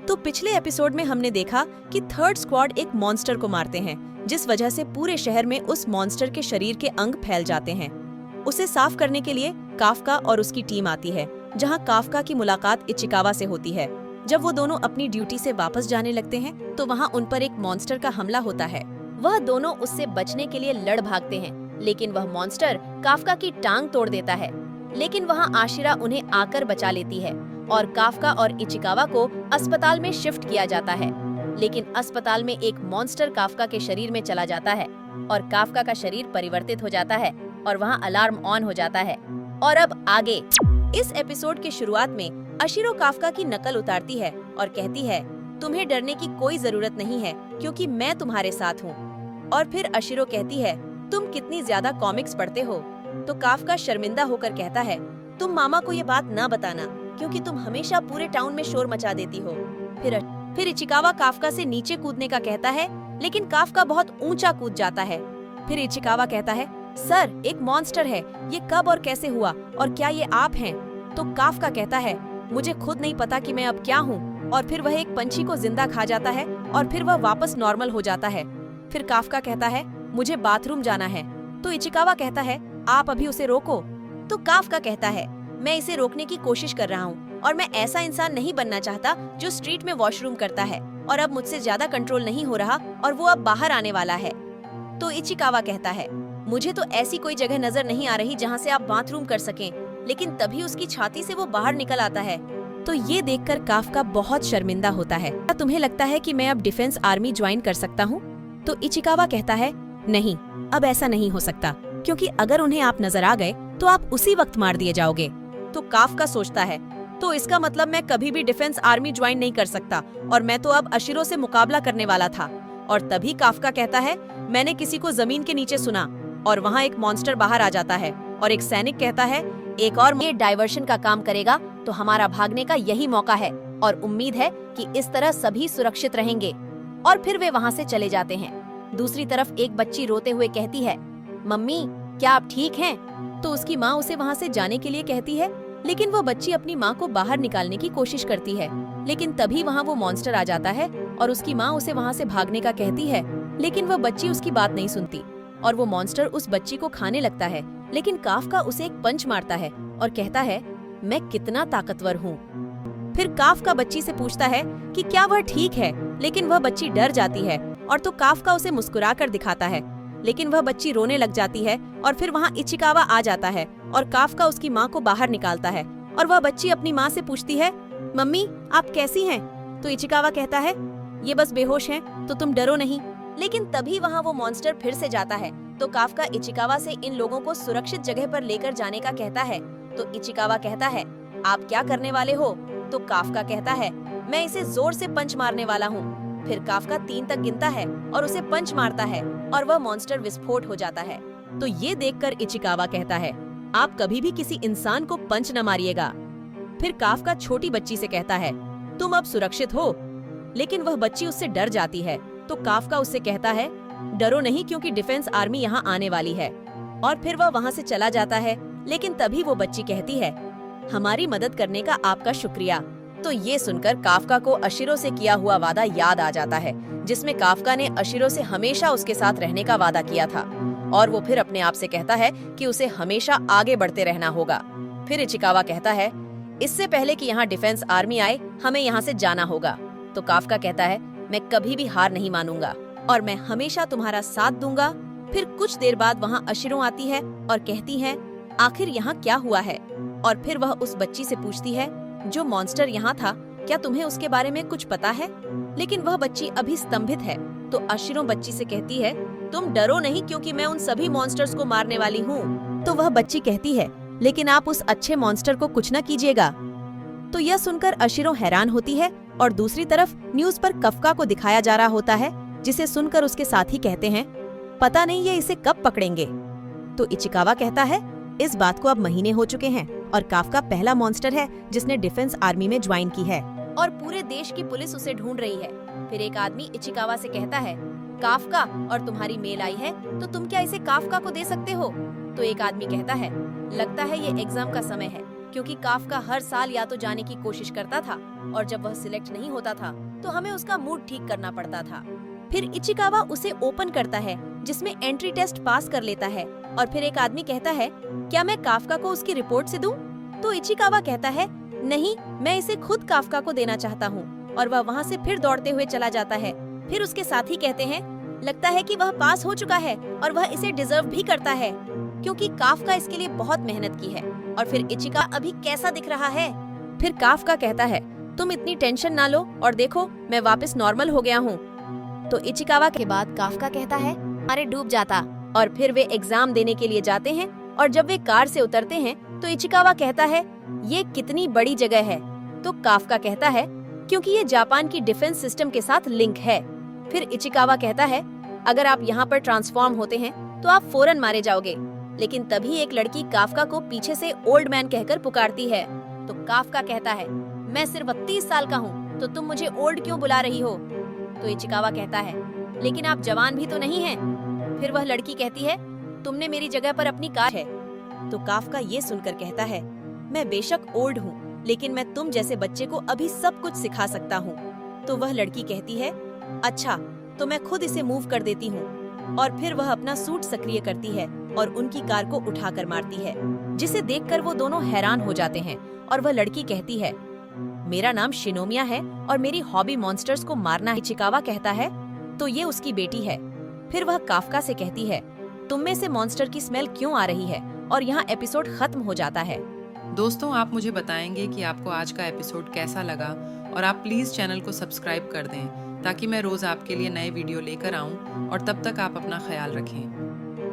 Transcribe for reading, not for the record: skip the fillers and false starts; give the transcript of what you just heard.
तो पिछले एपिसोड में हमने देखा कि थर्ड स्क्वाड एक मॉन्स्टर को मारते हैं, जिस वजह से पूरे शहर में उस मॉन्स्टर के शरीर के अंग फैल जाते हैं। उसे साफ करने के लिए काफका और उसकी टीम आती है, जहां काफका की मुलाकात इचिकावा से होती है। जब वो दोनों अपनी ड्यूटी से वापस जाने लगते हैं तो वहां उन पर एक मॉन्स्टर का हमला होता है। वह दोनों उससे बचने के लिए लड़ भागते हैं, लेकिन वह मॉन्स्टर काफका की टांग तोड़ देता है। लेकिन वहां आशिरा उन्हें आकर बचा लेती है और काफका और इचिकावा को अस्पताल में शिफ्ट किया जाता है। लेकिन अस्पताल में एक मॉन्स्टर काफका के शरीर में चला जाता है और काफका का शरीर परिवर्तित हो जाता है और वहां अलार्म ऑन हो जाता है। और अब आगे इस एपिसोड के शुरुआत में अशिरो काफका की नकल उतारती है और कहती है, तुम्हें डरने की कोई जरूरत नहीं है क्योंकि मैं तुम्हारे साथ हूँ। और फिर अशिरो कहती है, तुम कितनी ज्यादा कॉमिक्स पढ़ते हो। तो काफका शर्मिंदा होकर कहता है, तुम मामा को ये बात ना बताना क्योंकि तुम हमेशा पूरे टाउन में शोर मचा देती हो। फिर इचिकावा काफका से नीचे कूदने का कहता है, लेकिन काफका बहुत ऊंचा कूद जाता है। फिर इचिकावा कहता है, सर एक मॉन्स्टर है, ये कब और कैसे हुआ और क्या ये आप हैं? तो काफका कहता है, मुझे खुद नहीं पता कि मैं अब क्या हूँ। और फिर वह एक पंछी को जिंदा खा जाता है और फिर वह वापस नॉर्मल हो जाता है। फिर काफका कहता है, मुझे बाथरूम जाना है। तो इचिकावा कहता है, आप अभी उसे रोको। तो काफका कहता है, मैं इसे रोकने की कोशिश कर रहा हूँ और मैं ऐसा इंसान नहीं बनना चाहता जो स्ट्रीट में वॉशरूम करता है और अब मुझसे ज्यादा कंट्रोल नहीं हो रहा और वो अब बाहर आने वाला है। तो इचिकावा कहता है, मुझे तो ऐसी कोई जगह नजर नहीं आ रही जहाँ से आप बाथरूम कर सकें। लेकिन तभी उसकी छाती से वो बाहर निकल आता है। तो ये देखकर काफका बहुत शर्मिंदा होता है। क्या तुम्हें लगता है कि मैं अब डिफेंस आर्मी ज्वाइन कर सकता हूँ? तो इचिकावा कहता है, नहीं, अब ऐसा नहीं हो सकता क्योंकि अगर उन्हें आप नजर आ गए तो आप उसी वक्त मार दिए जाओगे। तो काफका सोचता है, तो इसका मतलब मैं कभी भी डिफेंस आर्मी ज्वाइन नहीं कर सकता और मैं तो अब अशिरो से मुकाबला करने वाला था। और तभी काफका कहता है, मैंने किसी को जमीन के नीचे सुना और वहाँ एक मॉन्स्टर बाहर आ जाता है और एक सैनिक कहता है, एक और ये डाइवर्शन का काम करेगा तो हमारा भागने का यही मौका है और उम्मीद है कि इस तरह सभी सुरक्षित रहेंगे। और फिर वे वहाँ से चले जाते हैं। दूसरी तरफ एक बच्ची रोते हुए कहती है, मम्मी क्या आप ठीक हैं? तो उसकी माँ उसे वहाँ से जाने के लिए कहती है, लेकिन वो बच्ची अपनी माँ को बाहर निकालने की कोशिश करती है। लेकिन तभी वहाँ वो मॉन्स्टर आ जाता है और उसकी माँ उसे वहाँ से भागने का कहती है, लेकिन वह बच्ची उसकी बात नहीं सुनती और वो मॉन्स्टर उस बच्ची को खाने लगता है। लेकिन काफका उसे एक पंच मारता है और कहता है, मैं कितना ताकतवर हूँ। फिर काफका बच्ची से पूछता है कि क्या वह ठीक है, लेकिन वह बच्ची डर जाती है और तो काफका उसे मुस्कुराकर दिखाता है। लेकिन वह बच्ची रोने लग जाती है और फिर वहाँ इचिकावा आ जाता है और काफका उसकी माँ को बाहर निकालता है और वह बच्ची अपनी माँ से पूछती है, मम्मी आप कैसी हैं? तो इचिकावा कहता है, ये बस बेहोश हैं, तो तुम डरो नहीं। लेकिन तभी वहाँ वो मॉन्स्टर फिर से जाता है। तो काफका इचिकावा से इन लोगों को सुरक्षित जगह पर लेकर जाने का कहता है। तो इचिकावा कहता है, आप क्या करने वाले हो? तो काफका कहता है, मैं इसे जोर से पंच मारने वाला हूँ। फिर काफका 3 तक गिनता है और उसे पंच मारता है और वह मॉन्स्टर विस्फोट हो जाता है। तो ये देखकर इचिकावा कहता है, आप कभी भी किसी इंसान को पंच न मारिएगा। फिर काफका छोटी बच्ची से कहता है, तुम अब सुरक्षित हो। लेकिन वह बच्ची उससे डर जाती है। तो काफका उससे कहता है, डरो नहीं क्योंकि डिफेंस आर्मी यहाँ आने वाली है। और फिर वह वहाँ से चला जाता है। लेकिन तभी वो बच्ची कहती है, हमारी मदद करने का आपका शुक्रिया। तो ये सुनकर काफका को अशिरो से किया हुआ वादा याद आ जाता है, जिसमें काफका ने अशिरो से हमेशा उसके साथ रहने का वादा किया था। और वो फिर अपने आप से कहता है कि उसे हमेशा आगे बढ़ते रहना होगा। फिर इचिकावा कहता है, इससे पहले कि यहाँ डिफेंस आर्मी आए हमें यहाँ से जाना होगा। तो काफका कहता है, मैं कभी भी हार नहीं मानूंगा और मैं हमेशा तुम्हारा साथ दूंगा। फिर कुछ देर बाद वहाँ अशिरो आती है और कहती है, आखिर यहाँ क्या हुआ है? और फिर वह उस बच्ची से पूछती है, जो मॉन्स्टर यहाँ था, क्या तुम्हें उसके बारे में कुछ पता है? लेकिन वह बच्ची अभी स्तंभित है। तो अशिरो बच्ची से कहती है, तुम डरो नहीं क्योंकि मैं उन सभी मॉन्स्टर्स को मारने वाली हूँ। तो वह बच्ची कहती है, लेकिन आप उस अच्छे मॉन्स्टर को कुछ न कीजिएगा। तो यह सुनकर अशिरो हैरान होती है और दूसरी तरफ न्यूज पर कफका को दिखाया जा रहा होता है, जिसे सुनकर उसके साथी कहते हैं, पता नहीं ये इसे कब पकड़ेंगे। तो इचिकावा कहता है, इस बात को अब महीने हो चुके हैं और काफका पहला मॉन्स्टर है जिसने डिफेंस आर्मी में ज्वाइन की है और पूरे देश की पुलिस उसे ढूंढ रही है। फिर एक आदमी इचिकावा से कहता है, काफका और तुम्हारी मेल आई है तो तुम क्या इसे काफका को दे सकते हो? तो एक आदमी कहता है, लगता है ये एग्जाम का समय है क्योंकि काफका हर साल या तो जाने की कोशिश करता था और जब वह सिलेक्ट नहीं होता था तो हमें उसका मूड ठीक करना पड़ता था। फिर इचिकावा उसे ओपन करता है जिसमें एंट्री टेस्ट पास कर लेता है और फिर एक आदमी कहता है, क्या मैं काफका को उसकी रिपोर्ट से दूं? तो इचिकावा कहता है, नहीं, मैं इसे खुद काफका को देना चाहता हूँ और वह वहाँ से फिर दौड़ते हुए चला जाता है। फिर उसके साथी कहते हैं, लगता है कि वह पास हो चुका है और वह इसे डिजर्व भी करता है क्योंकि काफका इसके लिए बहुत मेहनत की है। और फिर इचिका अभी कैसा दिख रहा है? फिर काफका कहता है, तुम इतनी टेंशन ना लो और देखो मैं वापस नॉर्मल हो गया हूँ। तो इचिकावा के बाद काफका कहता है, अरे डूब जाता। और फिर वे एग्जाम देने के लिए जाते हैं और जब वे कार से उतरते हैं तो इचिकावा कहता है, ये कितनी बड़ी जगह है? तो काफका कहता है, क्योंकि ये जापान की डिफेंस सिस्टम के साथ लिंक है। फिर इचिकावा कहता है, अगर आप यहाँ पर ट्रांसफॉर्म होते हैं तो आप फौरन मारे जाओगे। लेकिन तभी एक लड़की काफका को पीछे से ओल्ड मैन कहकर पुकारती है। तो काफका कहता है, मैं सिर्फ 30 साल का हूँ तो तुम मुझे ओल्ड क्यों बुला रही हो? तो इचिकावा कहता है, लेकिन आप जवान भी तो नहीं हैं। फिर वह लड़की कहती है, तुमने मेरी जगह पर अपनी कार है। तो काफका ये सुनकर कहता है, मैं बेशक ओल्ड हूँ लेकिन मैं तुम जैसे बच्चे को अभी सब कुछ सिखा सकता हूँ। तो वह लड़की कहती है, अच्छा तो मैं खुद इसे मूव कर देती हूँ। और फिर वह अपना सूट सक्रिय करती है और उनकी कार को उठाकर मारती है, जिसे देखकर वो दोनों हैरान हो जाते हैं। और वह लड़की कहती है, मेरा नाम शिनोमिया है और मेरी हॉबी मॉन्स्टर्स को मारना है। इचिकावा कहता है, तो ये उसकी बेटी है। फिर वह काफका से कहती है, तुम में से मॉन्स्टर की स्मेल क्यों आ रही है? और यहाँ एपिसोड खत्म हो जाता है। दोस्तों, आप मुझे बताएंगे कि आपको आज का एपिसोड कैसा लगा और आप प्लीज़ चैनल को सब्सक्राइब कर दें ताकि मैं रोज़ आपके लिए नए वीडियो लेकर आऊँ। और तब तक आप अपना ख्याल रखें।